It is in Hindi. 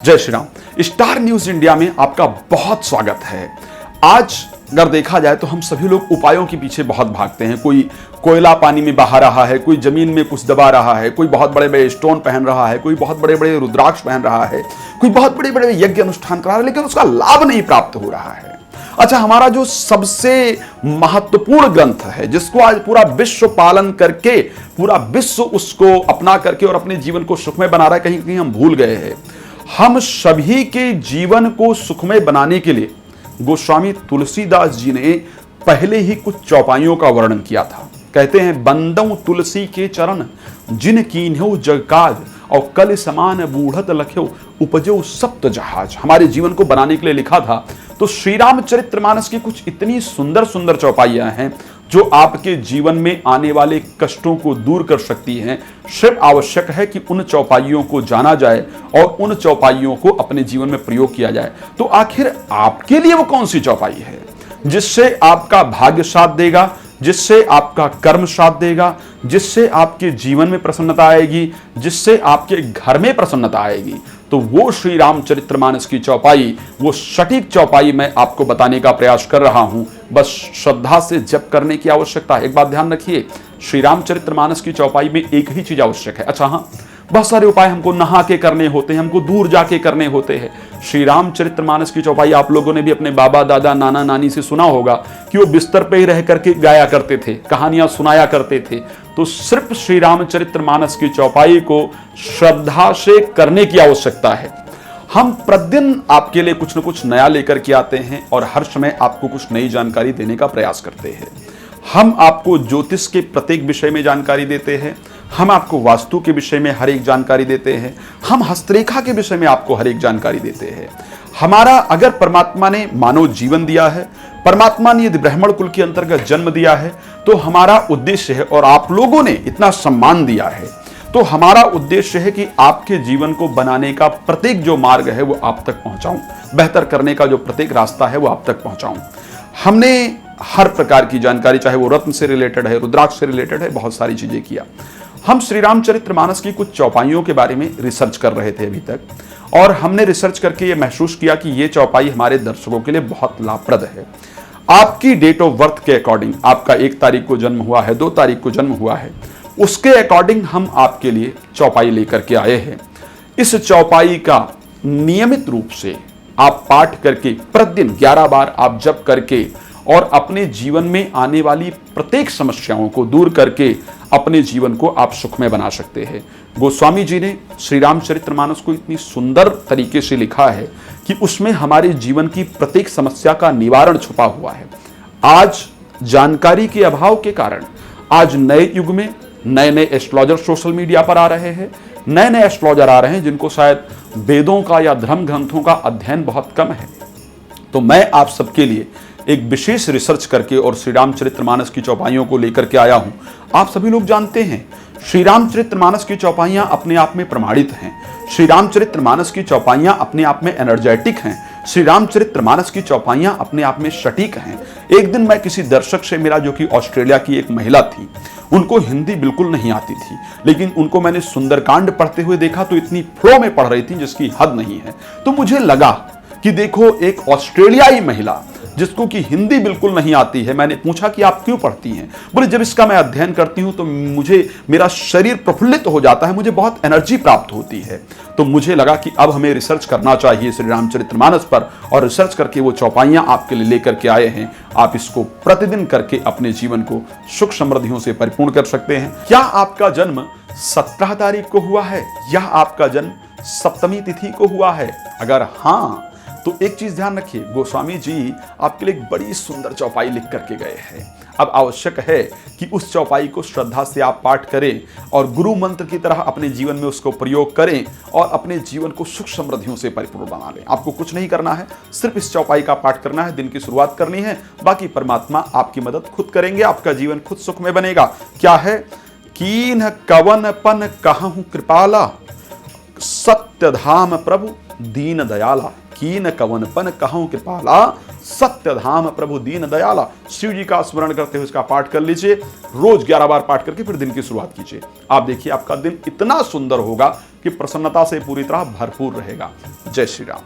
जय Shri Ram. Star news India में आपका बहुत स्वागत है। आज अगर देखा जाए तो हम सभी लोग उपायों के पीछे बहुत भागते हैं। कोई कोयला पानी में बहा रहा है, कोई जमीन में कुछ दबा रहा है, कोई बहुत बड़े बड़े स्टोन पहन रहा है, कोई बहुत बड़े बड़े रुद्राक्ष पहन रहा है, कोई बहुत बड़े बड़े यज्ञ अनुष्ठान करा रहा है, लेकिन उसका लाभ नहीं प्राप्त हो रहा है। अच्छा, हमारा जो सबसे महत्वपूर्ण ग्रंथ है, जिसको आज पूरा विश्व पालन करके, पूरा विश्व उसको अपना करके और अपने जीवन को सुखमय बना रहा है, कहीं कहीं हम भूल गए हैं। हम सभी के जीवन को सुखमय बनाने के लिए गोस्वामी तुलसीदास जी ने पहले ही कुछ चौपाइयों का वर्णन किया था। कहते हैं, बंदऊ तुलसी के चरण जिन कीन्ह्यो जग काज, और कल समान बूढ़त लख्यो उपजो सप्त जहाज। हमारे जीवन को बनाने के लिए लिखा था। तो श्री रामचरितमानस की कुछ इतनी सुंदर सुंदर चौपाइयां हैं जो आपके जीवन में आने वाले कष्टों को दूर कर सकती हैं। सिर्फ आवश्यक है कि उन चौपाइयों को जाना जाए और उन चौपाइयों को अपने जीवन में प्रयोग किया जाए। तो आखिर आपके लिए वो कौन सी चौपाई है जिससे आपका भाग्य साथ देगा, जिससे आपका कर्म साथ देगा, जिससे आपके जीवन में प्रसन्नता आएगी, जिससे आपके घर में प्रसन्नता आएगी? तो वो श्री रामचरितमानस की चौपाई, वो सटीक चौपाई मैं आपको बताने का प्रयास कर रहा हूं। बस श्रद्धा से जप करने की आवश्यकता है। एक बात ध्यान रखिए, श्री रामचरितमानस की चौपाई में एक ही चीज आवश्यक है। अच्छा हाँ, बहुत सारे उपाय हमको नहा के करने होते हैं, हमको दूर जाके करने होते हैं। श्री रामचरितमानस की चौपाई आप लोगों ने भी अपने बाबा दादा नाना नानी से सुना होगा कि वो बिस्तर पे ही रह करके गाया करते थे, कहानियां सुनाया करते थे। तो सिर्फ श्री रामचरितमानस की चौपाई को श्रद्धा से करने की आवश्यकता है। हम प्रतिदिन आपके लिए कुछ न कुछ नया लेकर के आते हैं और हर समय आपको कुछ नई जानकारी देने का प्रयास करते हैं। हम आपको ज्योतिष के प्रत्येक विषय में जानकारी देते हैं, हम आपको वास्तु के विषय में हर एक जानकारी देते हैं, हम हस्तरेखा के विषय में आपको हर एक जानकारी देते हैं। हमारा, अगर परमात्मा ने मानव जीवन दिया है, परमात्मा ने यदि ब्राह्मण कुल के अंतर्गत जन्म दिया है, तो हमारा उद्देश्य है, और आप लोगों ने इतना सम्मान दिया है, तो हमारा उद्देश्य है कि आपके जीवन को बनाने का प्रत्येक जो मार्ग है वो आप तक पहुंचाऊं, बेहतर करने का जो प्रत्येक रास्ता है वो आप तक पहुंचाऊं। हमने हर प्रकार की जानकारी, चाहे वो रत्न से रिलेटेड है, रुद्राक्ष से रिलेटेड है, बहुत सारी चीजें किया। हम श्री रामचरितमानस की कुछ चौपाइयों के बारे में रिसर्च कर रहे थे अभी तक, और हमने रिसर्च करके ये महसूस किया कि ये चौपाई हमारे दर्शकों के लिए बहुत लाभप्रद है। आपकी डेट ऑफ बर्थ के अकॉर्डिंग, आपका 1 तारीख को जन्म हुआ है, 2 तारीख को जन्म हुआ है, उसके अकॉर्डिंग हम आपके लिए चौपाई लेकर के आए हैं। इस चौपाई का नियमित रूप से आप पाठ करके प्रतिदिन 11 बार आप जप करके और अपने जीवन में आने वाली प्रत्येक समस्याओं को दूर करके अपने जीवन को आप सुखमय बना सकते हैं। गोस्वामी जी ने श्री रामचरितमानस को इतनी सुंदर तरीके से लिखा है कि उसमें हमारे जीवन की प्रत्येक समस्या का निवारण छुपा हुआ है। आज जानकारी के अभाव के कारण, आज नए युग में नए नए एस्ट्रोलॉजर सोशल मीडिया पर आ रहे हैं, नए नए एस्ट्रोलॉजर आ रहे हैं जिनको शायद वेदों का या धर्म ग्रंथों का अध्ययन बहुत कम है। तो मैं आप सबके लिए एक विशेष रिसर्च करके और श्री रामचरितमानस की चौपाइयों को लेकर के आया हूं। आप सभी लोग जानते हैं, श्री रामचरितमानस की चौपाइयां अपने आप में प्रमाणित हैं। श्री रामचरितमानस की चौपाइयां अपने आप में एनर्जेटिक हैं। श्री रामचरितमानस की चौपाइयां अपने आप में सटीक हैं। एक दिन मैं किसी दर्शक से मिला जो कि ऑस्ट्रेलिया की एक महिला थी। उनको हिंदी बिल्कुल नहीं आती थी, लेकिन उनको मैंने सुंदरकांड पढ़ते हुए देखा तो इतनी फ्लो में पढ़ रही थी जिसकी हद नहीं है। तो मुझे लगा कि देखो, एक ऑस्ट्रेलियाई महिला जिसको कि हिंदी बिल्कुल नहीं आती है, मैंने पूछा कि आप क्यों पढ़ती हैं? बोले, जब इसका मैं अध्ययन करती हूं तो मेरा शरीर प्रफुल्लित हो जाता है, मुझे बहुत एनर्जी प्राप्त होती है। तो मुझे लगा कि अब हमें रिसर्च करना चाहिए श्री रामचरितमानस पर, और रिसर्च करके वो चौपाइयां आपके लिए लेकर के आए हैं। आप इसको प्रतिदिन करके अपने जीवन को सुख समृद्धियों से परिपूर्ण कर सकते हैं। क्या आपका जन्म 17 तारीख को हुआ है या आपका जन्म सप्तमी तिथि को हुआ है? अगर हाँ, तो एक चीज ध्यान रखिए, गोस्वामी जी आपके लिए एक बड़ी सुंदर चौपाई लिख करके गए हैं। अब आवश्यक है कि उस चौपाई को श्रद्धा से आप पाठ करें और गुरु मंत्र की तरह अपने जीवन में उसको प्रयोग करें और अपने जीवन को सुख समृद्धियों से परिपूर्ण बना लें। आपको कुछ नहीं करना है, सिर्फ इस चौपाई का पाठ करना है, दिन की शुरुआत करनी है, बाकी परमात्मा आपकी मदद खुद करेंगे, आपका जीवन खुद सुख में बनेगा। क्या है? कीन कवन पन कहूं कृपाला, सत्य धाम प्रभु दीन दयाला। कीन कवन पन कहूं कृपाला, सत्य धाम प्रभु दीन दयाला, शिव जी का स्मरण करते हुए इसका पाठ कर लीजिए। रोज 11 बार पाठ करके फिर दिन की शुरुआत कीजिए। आप देखिए आपका दिन इतना सुंदर होगा कि प्रसन्नता से पूरी तरह भरपूर रहेगा। जय श्री राम।